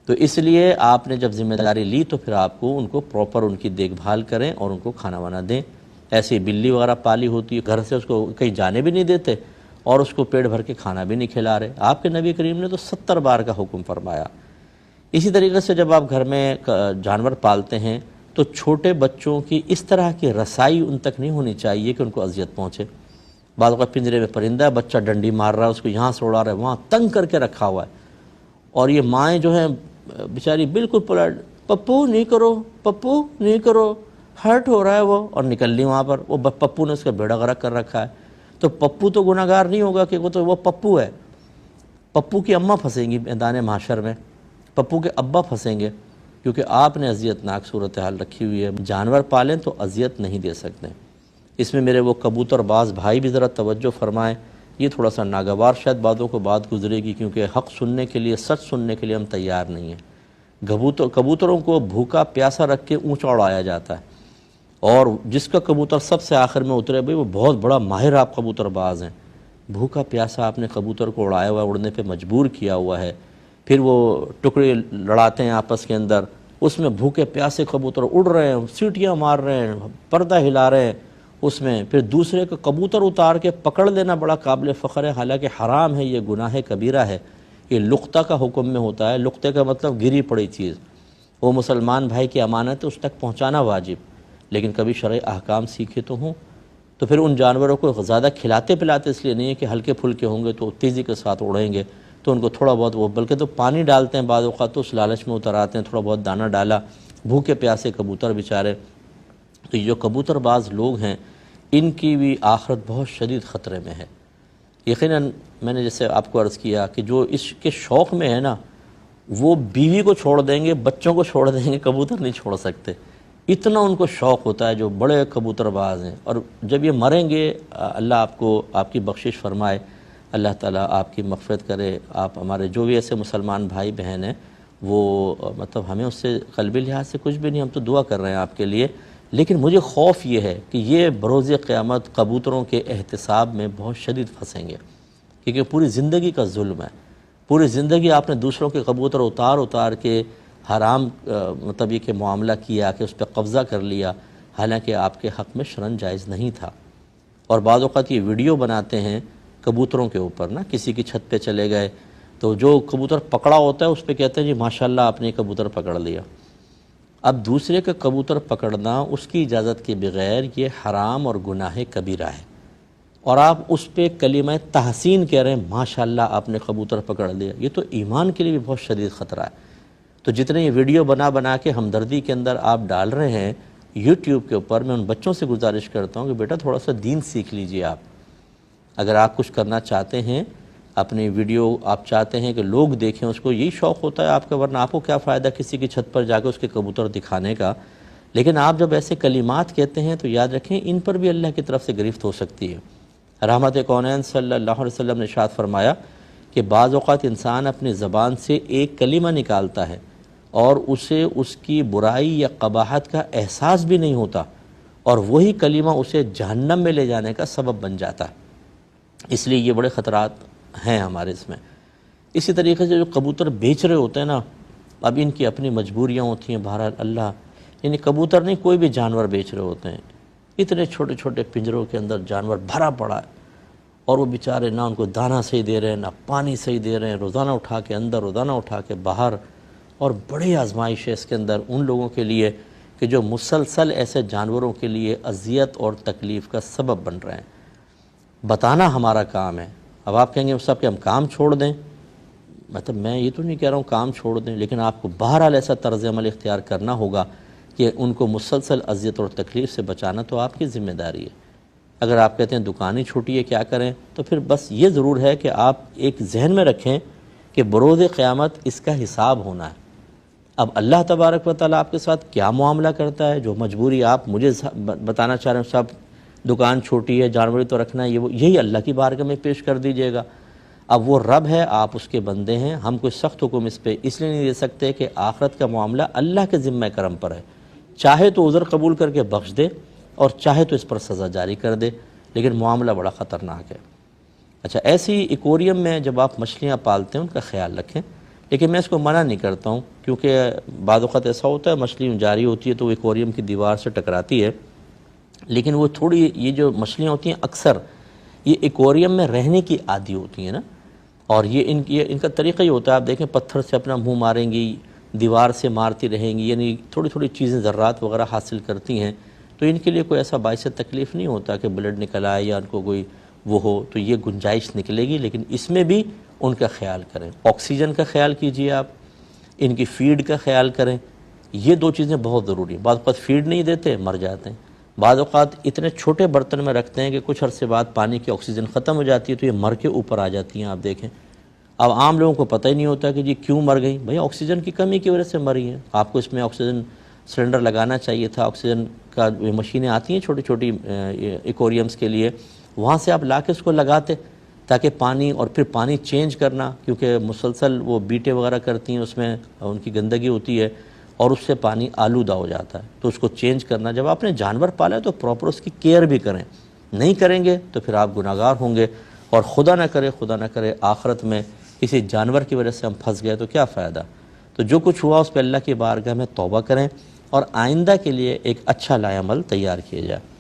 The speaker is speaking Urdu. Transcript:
تو اس لیے آپ نے جب ذمہ داری لی تو پھر آپ کو ان کو پراپر ان کی دیکھ بھال کریں اور ان کو کھانا وانا دیں۔ ایسی بلی وغیرہ پالی ہوتی ہے، گھر سے اس کو کہیں جانے بھی نہیں دیتے اور اس کو پیٹ بھر کے کھانا بھی نہیں کھلا رہے، آپ کے نبی کریم نے تو 70 بار کا حکم فرمایا۔ اسی طریقے سے جب آپ گھر میں جانور پالتے ہیں تو چھوٹے بچوں کی اس طرح کی رسائی ان تک نہیں ہونی چاہیے کہ ان کو اذیت پہنچے۔ بعض اوقات پنجرے میں پرندہ ہے، بچہ ڈنڈی مار رہا ہے، اس کو یہاں سے اڑا رہا ہے، وہاں تنگ کر کے رکھا ہوا ہے، اور یہ مائیں جو ہیں بیچاری بالکل پلٹ، پپو نہیں کرو، پپو نہیں کرو، ہرٹ ہو رہا ہے وہ، اور نکل لی وہاں پر، وہ پپو نے اس کا بیڑا غرق کر رکھا ہے۔ تو پپو تو گناہ گار نہیں ہوگا کہ وہ پپو ہے، پپو کی اماں پھنسیں گی میدان محشر میں، پپو کے ابا پھنسیں گے، کیونکہ آپ نے اذیت ناک صورتحال رکھی ہوئی ہے۔ جانور پالیں تو اذیت نہیں دے سکتے۔ اس میں میرے وہ کبوتر باز بھائی بھی ذرا توجہ فرمائیں، یہ تھوڑا سا ناگوار شاید بعضوں کو بات گزرے گی، کیونکہ حق سننے کے لیے، سچ سننے کے لیے ہم تیار نہیں ہیں۔ کبوتروں کو بھوکا پیاسا رکھ کے اونچا اڑایا جاتا ہے، اور جس کا کبوتر سب سے آخر میں اترے بھئی وہ بہت بڑا ماہر آپ کبوتر باز ہیں۔ بھوکا پیاسا آپ نے کبوتر کو اڑایا ہوا ہے، اڑنے پہ مجبور کیا ہوا ہے، پھر وہ ٹکڑے لڑاتے ہیں آپس کے اندر، اس میں بھوکے پیاسے کبوتر اڑ رہے ہیں، سیٹیاں مار رہے ہیں، پردہ ہلا رہے ہیں، اس میں پھر دوسرے کا کبوتر اتار کے پکڑ لینا بڑا قابل فخر ہے، حالانکہ حرام ہے، یہ گناہ کبیرہ ہے۔ یہ لقطہ کا حکم میں ہوتا ہے، لقطے کا مطلب گری پڑی چیز، وہ مسلمان بھائی کی امانت ہے، اس تک پہنچانا واجب، لیکن کبھی شرعی احکام سیکھے تو ہوں۔ تو پھر ان جانوروں کو زیادہ کھلاتے پلاتے اس لیے نہیں ہے کہ ہلکے پھلکے ہوں گے تو تیزی کے ساتھ اڑیں گے، تو ان کو تھوڑا بہت وہ، بلکہ تو پانی ڈالتے ہیں بعض اوقات، تو اس لالچ میں اتر آتے ہیں، تھوڑا بہت دانہ ڈالا، بھوکے پیاسے کبوتر بیچارے۔ تو یہ جو کبوتر باز لوگ ہیں ان کی بھی آخرت بہت شدید خطرے میں ہے۔ یقیناً میں نے جیسے آپ کو عرض کیا کہ جو اس کے شوق میں ہے نا، وہ بیوی کو چھوڑ دیں گے، بچوں کو چھوڑ دیں گے، کبوتر نہیں چھوڑ سکتے، اتنا ان کو شوق ہوتا ہے جو بڑے کبوتر باز ہیں۔ اور جب یہ مریں گے، اللہ آپ کو آپ کی بخشش فرمائے، اللہ تعالیٰ آپ کی مغفرت کرے، آپ ہمارے جو بھی ایسے مسلمان بھائی بہن ہیں وہ مطلب ہمیں اس سے قلبی لحاظ سے کچھ بھی نہیں، ہم تو دعا کر رہے ہیں آپ کے لیے، لیکن مجھے خوف یہ ہے کہ یہ بروز قیامت کبوتروں کے احتساب میں بہت شدید پھنسیں گے، کیونکہ پوری زندگی کا ظلم ہے، پوری زندگی آپ نے دوسروں کے کبوتر اتار کے حرام مطلب یہ کہ معاملہ کیا کہ اس پہ قبضہ کر لیا، حالانکہ آپ کے حق میں شرعاً جائز نہیں تھا۔ اور بعض اوقات یہ ویڈیو بناتے ہیں کبوتروں کے اوپر نا، کسی کی چھت پہ چلے گئے تو جو کبوتر پکڑا ہوتا ہے اس پہ کہتے ہیں جی ماشاءاللہ آپ نے کبوتر پکڑ لیا۔ اب دوسرے کا کبوتر پکڑنا اس کی اجازت کے بغیر یہ حرام اور گناہ کبیرہ ہے، اور آپ اس پہ کلمہ تحسین کہہ رہے ہیں ماشاءاللہ آپ نے کبوتر پکڑ لیا، یہ تو ایمان کے لیے بھی بہت شدید خطرہ ہے۔ تو جتنے یہ ویڈیو بنا کے ہمدردی کے اندر آپ ڈال رہے ہیں یوٹیوب کے اوپر، میں ان بچوں سے گزارش کرتا ہوں کہ بیٹا تھوڑا سا دین سیکھ لیجئے آپ، اگر آپ کچھ کرنا چاہتے ہیں، اپنی ویڈیو آپ چاہتے ہیں کہ لوگ دیکھیں، اس کو یہی شوق ہوتا ہے آپ کا، ورنہ آپ کو کیا فائدہ کسی کی چھت پر جا کے اس کے کبوتر دکھانے کا۔ لیکن آپ جب ایسے کلمات کہتے ہیں تو یاد رکھیں ان پر بھی اللہ کی طرف سے گرفت ہو سکتی ہے۔ رحمت کونین صلی اللہ علیہ وسلم نے ارشاد فرمایا کہ بعض اوقات انسان اپنی زبان سے ایک کلمہ نکالتا ہے اور اسے اس کی برائی یا قباحت کا احساس بھی نہیں ہوتا، اور وہی کلمہ اسے جہنم میں لے جانے کا سبب بن جاتا ہے۔ اس لیے یہ بڑے خطرات ہیں ہمارے اس میں۔ اسی طریقے سے جو کبوتر بیچ رہے ہوتے ہیں نا، اب ان کی اپنی مجبوریاں ہوتی ہیں، بہرحال اللہ، یعنی کبوتر نہیں کوئی بھی جانور بیچ رہے ہوتے ہیں، اتنے چھوٹے چھوٹے پنجروں کے اندر جانور بھرا پڑا ہے، اور وہ بیچارے نہ ان کو دانہ صحیح دے رہے ہیں، نہ پانی صحیح دے رہے ہیں، روزانہ اٹھا کے اندر، روزانہ اٹھا کے باہر، اور بڑی آزمائش ہے اس کے اندر ان لوگوں کے لیے کہ جو مسلسل ایسے جانوروں کے لیے اذیت اور تکلیف کا سبب بن رہے ہیں۔ بتانا ہمارا کام ہے۔ اب آپ کہیں گے صاحب کہ ہم کام چھوڑ دیں، مطلب میں یہ تو نہیں کہہ رہا ہوں کام چھوڑ دیں، لیکن آپ کو بہرحال ایسا طرز عمل اختیار کرنا ہوگا کہ ان کو مسلسل اذیت اور تکلیف سے بچانا تو آپ کی ذمہ داری ہے۔ اگر آپ کہتے ہیں دکان ہی چھوٹی ہے کیا کریں، تو پھر بس یہ ضرور ہے کہ آپ ایک ذہن میں رکھیں کہ بروز قیامت اس کا حساب ہونا ہے۔ اب اللہ تبارک و تعالیٰ آپ کے ساتھ کیا معاملہ کرتا ہے، جو مجبوری آپ مجھے بتانا چاہ رہے ہیں صاحب دکان چھوٹی ہے، جانوری تو رکھنا ہے، یہی اللہ کی بارگاہ میں پیش کر دیجئے گا۔ اب وہ رب ہے، آپ اس کے بندے ہیں، ہم کوئی سخت حکم اس پہ اس لیے نہیں دے سکتے کہ آخرت کا معاملہ اللہ کے ذمہ کرم پر ہے، چاہے تو عذر قبول کر کے بخش دے اور چاہے تو اس پر سزا جاری کر دے، لیکن معاملہ بڑا خطرناک ہے۔ اچھا، ایسی ایکویریم میں جب آپ مچھلیاں پالتے ہیں ان کا خیال رکھیں، لیکن میں اس کو منع نہیں کرتا ہوں، کیونکہ بعض اوقات ایسا ہوتا ہے مچھلی جاری ہوتی ہے تو وہ ایکویریم کی دیوار سے ٹکراتی ہے، لیکن وہ تھوڑی یہ جو مچھلیاں ہوتی ہیں اکثر یہ ایکویریم میں رہنے کی عادی ہوتی ہیں نا، اور یہ ان کا طریقہ یہ ہوتا ہے، آپ دیکھیں پتھر سے اپنا منہ ماریں گی، دیوار سے مارتی رہیں گی، یعنی تھوڑی تھوڑی چیزیں ذرات وغیرہ حاصل کرتی ہیں، تو ان کے لیے کوئی ایسا باعث تکلیف نہیں ہوتا کہ بلڈ نکل آئے یا ان کو کوئی وہ ہو، تو یہ گنجائش نکلے گی، لیکن اس میں بھی ان کا خیال کریں، آکسیجن کا خیال کیجئے، آپ ان کی فیڈ کا خیال کریں، یہ دو چیزیں بہت ضروری ہیں۔ بعض اوقات فیڈ نہیں دیتے مر جاتے ہیں، بعض اوقات اتنے چھوٹے برتن میں رکھتے ہیں کہ کچھ عرصے بعد پانی کی آکسیجن ختم ہو جاتی ہے تو یہ مر کے اوپر آ جاتی ہیں، آپ دیکھیں۔ اب عام لوگوں کو پتہ ہی نہیں ہوتا کہ جی کیوں مر گئی، بھئی آکسیجن کی کمی کی وجہ سے مری ہیں، آپ کو اس میں آکسیجن سلنڈر لگانا چاہیے تھا، آکسیجن کا مشینیں آتی ہیں چھوٹی چھوٹی ایکویریمز کے لیے، وہاں سے آپ لا کے اس کو لگاتے تاکہ پانی، اور پھر پانی چینج کرنا، کیونکہ مسلسل وہ بیٹے وغیرہ کرتی ہیں، اس میں ان کی گندگی ہوتی ہے اور اس سے پانی آلودہ ہو جاتا ہے، تو اس کو چینج کرنا۔ جب آپ نے جانور پالا ہے تو پراپر اس کی کیئر بھی کریں، نہیں کریں گے تو پھر آپ گناہگار ہوں گے، اور خدا نہ کرے آخرت میں کسی جانور کی وجہ سے ہم پھنس گئے تو کیا فائدہ۔ تو جو کچھ ہوا اس پہ اللہ کی بارگاہ میں توبہ کریں اور آئندہ کے لیے ایک اچھا لائحہ عمل تیار کیا جائے۔